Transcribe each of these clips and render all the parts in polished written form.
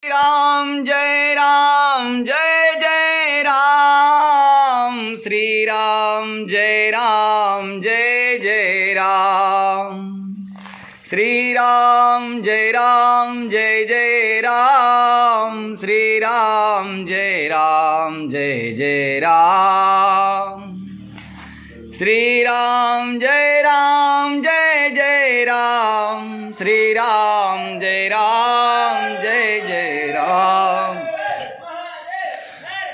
राम जय राम जय जय राम, श्री राम जय जय राम, श्री राम जय जय राम, श्री राम जय जय राम, श्री राम जय जय राम, श्री राम जय जय राम।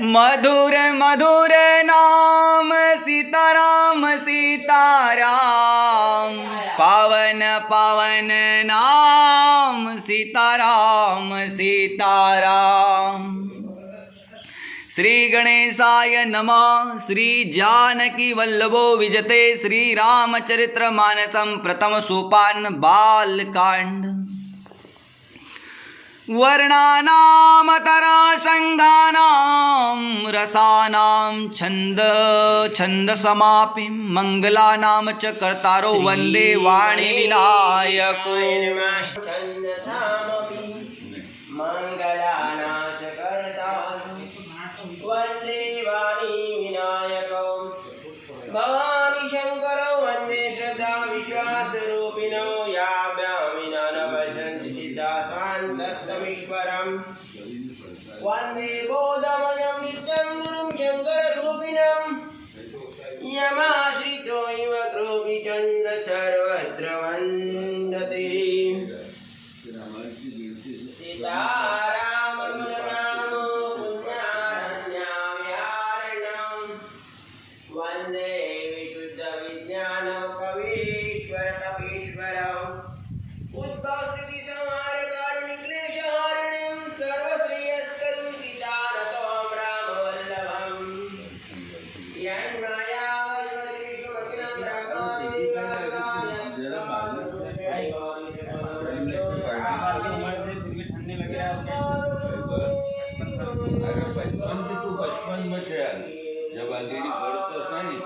मधुर मधुर नाम सीताराम सीताराम, पावन पावन नाम सीताराम सीताराम। श्री गणेशाय नमः। श्री जानकी वल्लभो विजते श्री रामचरित्र मानसम प्रथम सोपान बालकांड। वर्णानाम तरासंगानाम रसानाम छंद छंद समापि मंगलानाम च कर्तारो वंदे वाणी विनायको। वंदे वाणी विनायको भवानी शंकरो वंदे श्रद्धा विश्वास रूपिणो या ब्राह्मणा न भजन्ति सिद्धा स्वान्तस्तमीश्वरम्। वंदे बोधमयं नित्यं गुरुं शङ्कररूपिणम् यमाश्रितो इव कृपिचन्द्र सर्वत्र वन्दते। सीताराम गुणराम वंदे विशुद्ध विज्ञान कवीश्वर कपीश्वर। उद्भव स्थिति संहार कारुणिक क्लेश हारिणीं सर्वश्रेयस्करीं सीतारतं राम वल्लभम्। यन्माया वैवतिषु वचनं तू बचपन में चल जब अंधेरी पड़ता नहीं